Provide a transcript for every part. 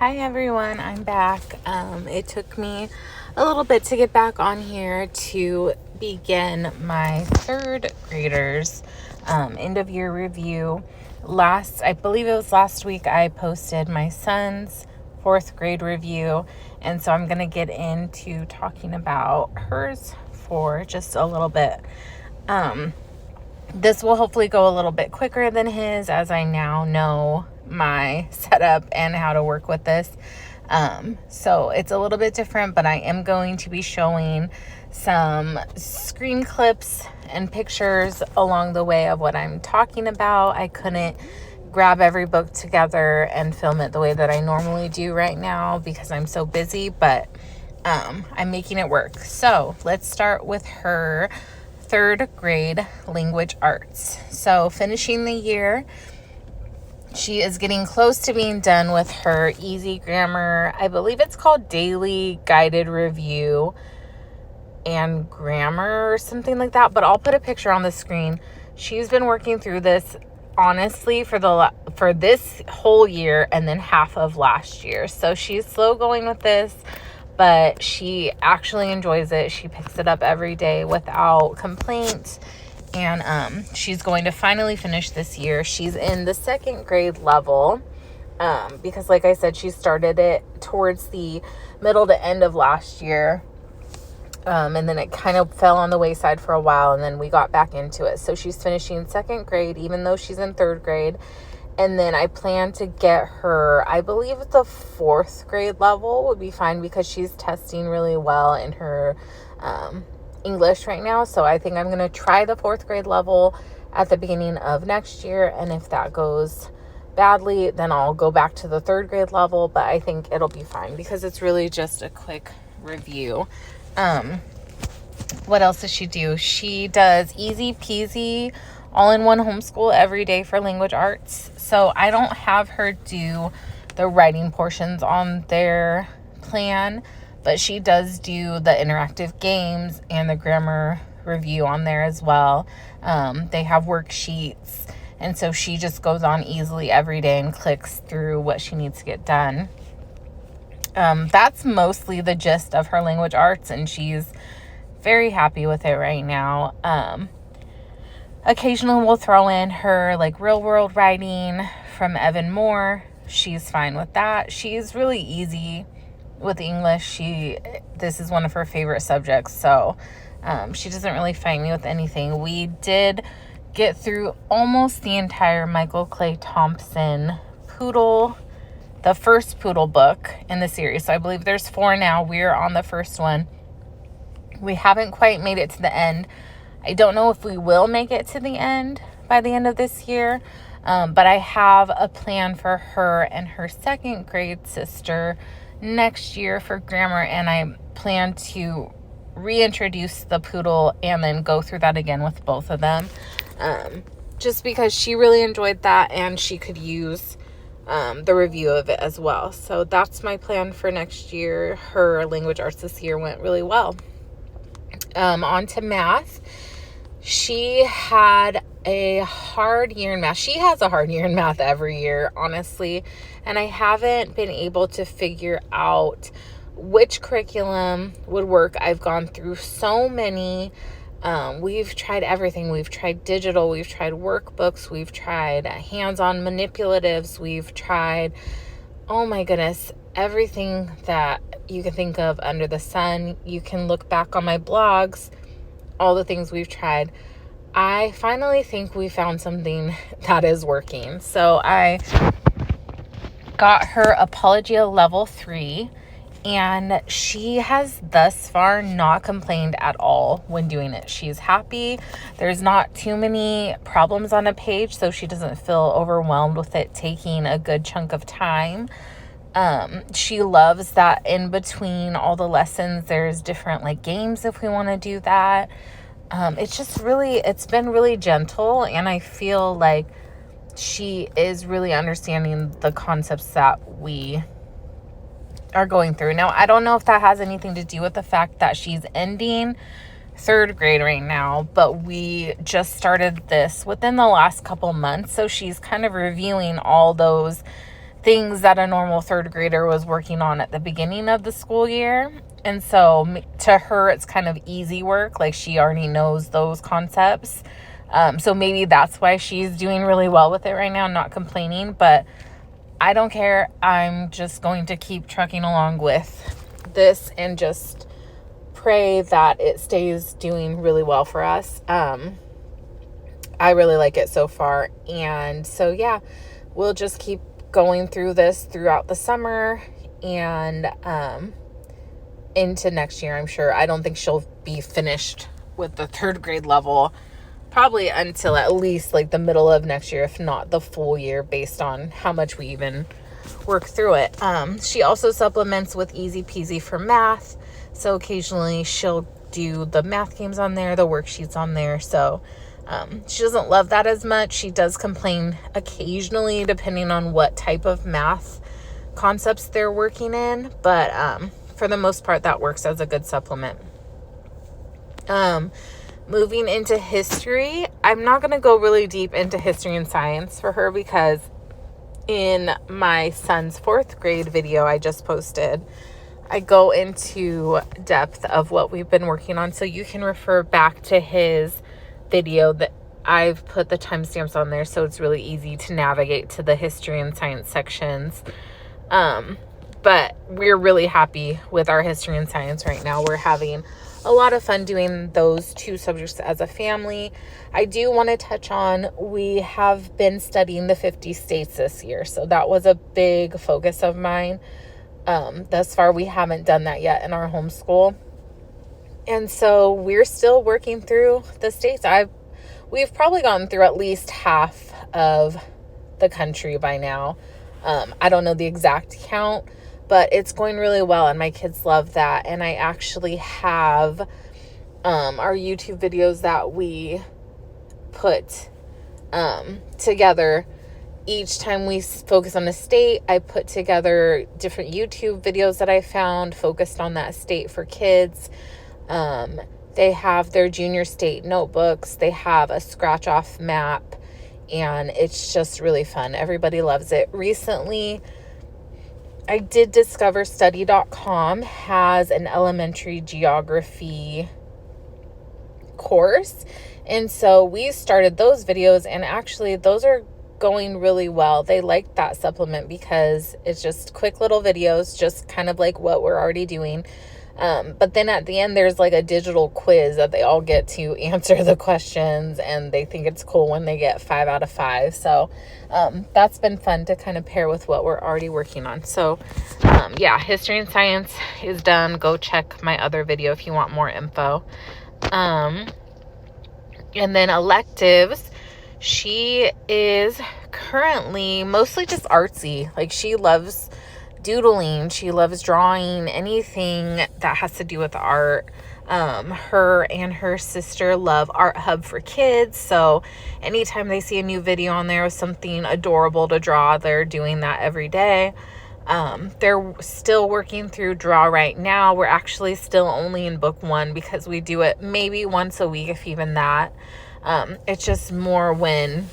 Hi everyone, I'm back. It took me a little bit to get back on here to begin my third graders end of year review. I believe it was last week, I posted my son's fourth grade review, and so I'm going to get into talking about hers for just a little bit. This will hopefully go a little bit quicker than his, as I now know my setup and how to work with this. So it's a little bit different, but I am going to be showing some screen clips and pictures along the way of what I'm talking about. I couldn't grab every book together and film it the way that I normally do right now because I'm so busy, but I'm making it work. So let's start with her third grade language arts. So finishing the year, she is getting close to being done with her easy grammar. I believe it's called daily guided review and grammar or something like that, but I'll put a picture on the screen. She's been working through this honestly for this whole year and then half of last year. So she's slow going with this, but she actually enjoys it. She picks it up every day without complaint. And she's going to finally finish this year. She's in the second grade level because, like I said, she started it towards the middle to end of last year. And then it kind of fell on the wayside for a while, and then we got back into it. So she's finishing second grade, even though she's in third grade. And then I plan to get her, I believe the fourth grade level would be fine because she's testing really well in her English right now. So I think I'm going to try the fourth grade level at the beginning of next year. And if that goes badly, then I'll go back to the third grade level. But I think it'll be fine because it's really just a quick review. What else does she do? She does easy peasy all-in-one homeschool every day for language arts. So I don't have her do the writing portions on their plan, but she does do the interactive games and the grammar review on there as well. They have worksheets, and so she just goes on easily every day and clicks through what she needs to get done. That's mostly the gist of her language arts, and she's very happy with it right now. Occasionally we'll throw in her like real world writing from Evan Moore. She's fine with that. She's really easy with English. This is one of her favorite subjects, so she doesn't really fight me with anything. We did get through almost the entire Michael Clay Thompson Poodle, the first Poodle book in the series. So I believe there's 4 now. We're on the first one. We haven't quite made it to the end. I don't know if we will make it to the end by the end of this year, but I have a plan for her and her second grade sister next year for grammar, and I plan to reintroduce the Poodle and then go through that again with both of them, just because she really enjoyed that and she could use the review of it as well. So that's my plan for next year. Her language arts this year went really well. On to math. She had a hard year in math. She has a hard year in math every year, honestly. And I haven't been able to figure out which curriculum would work. I've gone through so many. We've tried everything. We've tried digital. We've tried workbooks. We've tried hands-on manipulatives. We've tried, oh my goodness, everything that you can think of under the sun. You can look back on my blogs, all the things we've tried. I finally think we found something that is working. So I got her Apologia level 3, and she has thus far not complained at all when doing it. She's happy. There's not too many problems on a page, so she doesn't feel overwhelmed with it taking a good chunk of time. She loves that in between all the lessons, there's different like games if we want to do that. It's been really gentle, and I feel like she is really understanding the concepts that we are going through. Now, I don't know if that has anything to do with the fact that she's ending third grade right now, but we just started this within the last couple months. So she's kind of reviewing all those things that a normal third grader was working on at the beginning of the school year. And so to her, it's kind of easy work. Like, she already knows those concepts. So maybe that's why she's doing really well with it right now, not complaining. But I don't care. I'm just going to keep trucking along with this and just pray that it stays doing really well for us. I really like it so far. And so, yeah, we'll just keep going through this throughout the summer and into next year, I'm sure. I don't think she'll be finished with the third grade level probably until at least like the middle of next year, if not the full year, based on how much we even work through it. She also supplements with Easy Peasy for math. So occasionally she'll do the math games on there, the worksheets on there. So she doesn't love that as much. She does complain occasionally, depending on what type of math concepts they're working in. But for the most part, that works as a good supplement. Moving into history, I'm not going to go really deep into history and science for her because in my son's 4th grade video I just posted, I go into depth of what we've been working on. So you can refer back to his video that I've put the timestamps on there. So it's really easy to navigate to the history and science sections. But we're really happy with our history and science right now. We're having a lot of fun doing those 2 subjects as a family. I do want to touch on, we have been studying the 50 states this year. So that was a big focus of mine. Thus far, we haven't done that yet in our homeschool. And so we're still working through the states. We've probably gotten through at least half of the country by now. I don't know the exact count, but it's going really well and my kids love that. And I actually have our YouTube videos that we put together. Each time we focus on a state, I put together different YouTube videos that I found focused on that state for kids. They have their junior state notebooks. They have a scratch off map, and it's just really fun. Everybody loves it. Recently, I did discover study.com has an elementary geography course. And so we started those videos, and actually those are going really well. They like that supplement because it's just quick little videos, just kind of like what we're already doing. But then at the end, there's like a digital quiz that they all get to answer the questions, and they think it's cool when they get 5 out of 5. So that's been fun to kind of pair with what we're already working on. So yeah, history and science is done. Go check my other video if you want more info. And then electives, she is currently mostly just artsy. Like, she loves doodling, she loves drawing, anything that has to do with art. Her and her sister love Art Hub for Kids, so anytime they see a new video on there with something adorable to draw, they're doing that every day. They're still working through Draw right now. We're actually still only in book 1 because we do it maybe once a week, if even that. It's just more when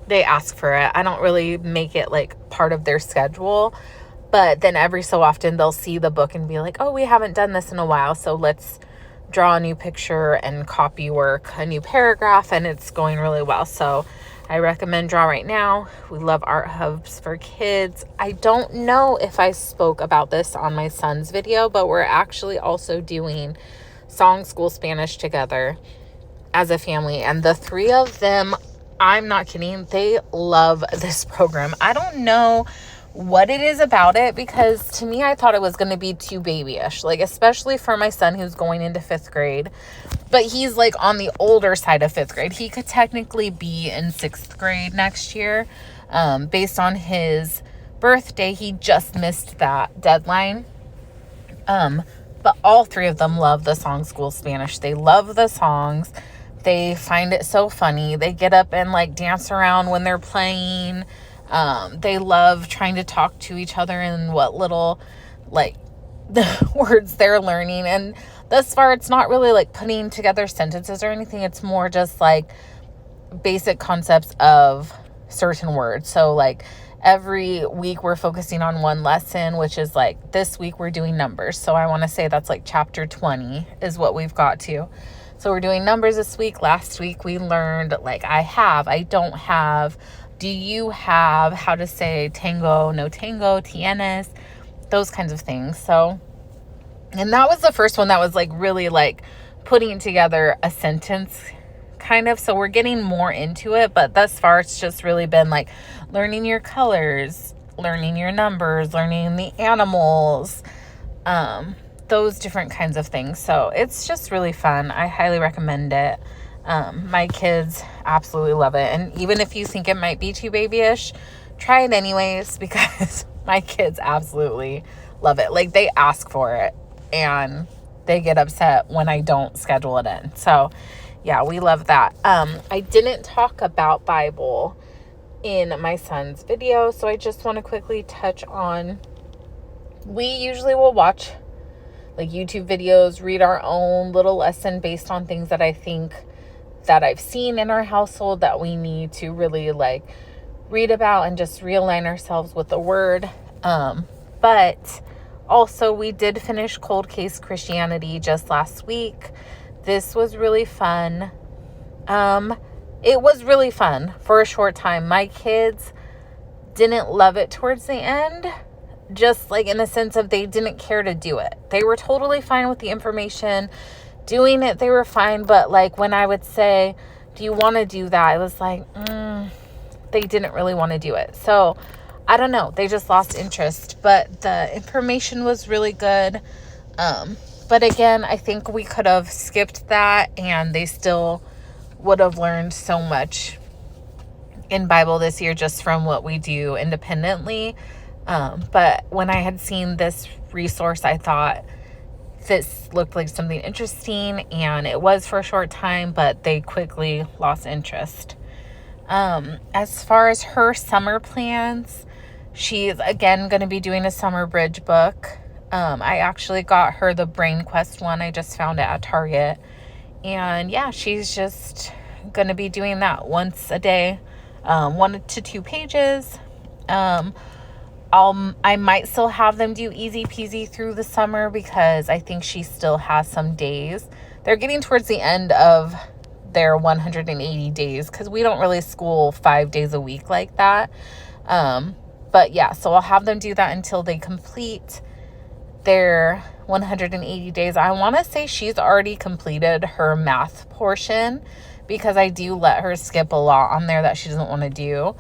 they ask for it. I don't really make it like part of their schedule, but then every so often they'll see the book and be like, oh, we haven't done this in a while, so let's draw a new picture and copy work a new paragraph, and it's going really well. So I recommend Draw right now. We love Art Hubs for Kids. I don't know if I spoke about this on my son's video, but we're actually also doing Song School Spanish together as a family, and the 3 of them, I'm not kidding, they love this program. I don't know what it is about it, because to me, I thought it was going to be too babyish, like especially for my son who's going into 5th grade, but he's like on the older side of 5th grade. He could technically be in 6th grade next year. Based on his birthday, he just missed that deadline. But all 3 of them love the Song School Spanish. They love the songs. They find it so funny. They get up and like dance around when they're playing. They love trying to talk to each other in what little like words they're learning. And thus far, it's not really like putting together sentences or anything. It's more just like basic concepts of certain words. So like every week we're focusing on one lesson, which is like this week we're doing numbers. So I want to say that's like chapter 20 is what we've got to. So we're doing numbers this week. Last week we learned like I have, I don't have, do you have, how to say tango, no tango, tienes, those kinds of things. So, and that was the first one that was like really like putting together a sentence kind of. So we're getting more into it, but thus far it's just really been like learning your colors, learning your numbers, learning the animals, those different kinds of things. So it's just really fun. I highly recommend it. My kids absolutely love it. And even if you think it might be too babyish, try it anyways, because my kids absolutely love it. Like they ask for it and they get upset when I don't schedule it in. So yeah, we love that. I didn't talk about Bible in my son's video, so I just want to quickly touch on, we usually will watch like YouTube videos, read our own little lesson based on things that I think that I've seen in our household that we need to really like read about and just realign ourselves with the word. But also we did finish Cold Case Christianity just last week. This was really fun. It was really fun for a short time. My kids didn't love it towards the end, just like in the sense of they didn't care to do it. They were totally fine with the information. Doing it, they were fine. But like when I would say, do you want to do that? It was like, they didn't really want to do it. So I don't know. They just lost interest. But the information was really good. But again, I think we could have skipped that and they still would have learned so much in Bible this year just from what we do independently. But when I had seen this resource, I thought this looked like something interesting, and it was for a short time, but they quickly lost interest. As far as her summer plans, she's again going to be doing a summer bridge book. I actually got her the Brain Quest one. I just found it at Target. And yeah, she's just going to be doing that once a day, 1 to 2 pages. I might still have them do easy peasy through the summer because I think she still has some days. They're getting towards the end of their 180 days because we don't really school 5 days a week like that. But yeah, so I'll have them do that until they complete their 180 days. I want to say she's already completed her math portion because I do let her skip a lot on there that she doesn't want to do.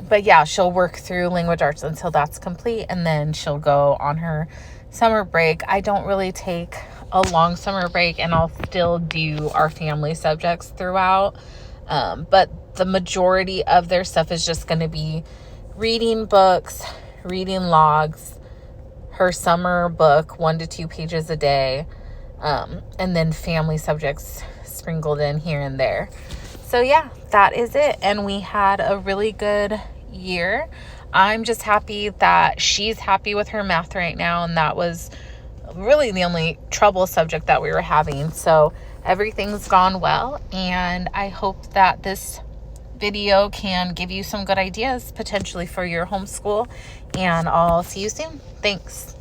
But yeah, she'll work through language arts until that's complete, and then she'll go on her summer break. I don't really take a long summer break, and I'll still do our family subjects throughout. But the majority of their stuff is just going to be reading books, reading logs, her summer book, 1 to 2 pages a day, and then family subjects sprinkled in here and there. So yeah, that is it. And we had a really good year. I'm just happy that she's happy with her math right now. And that was really the only trouble subject that we were having. So everything's gone well. And I hope that this video can give you some good ideas potentially for your homeschool. And I'll see you soon. Thanks.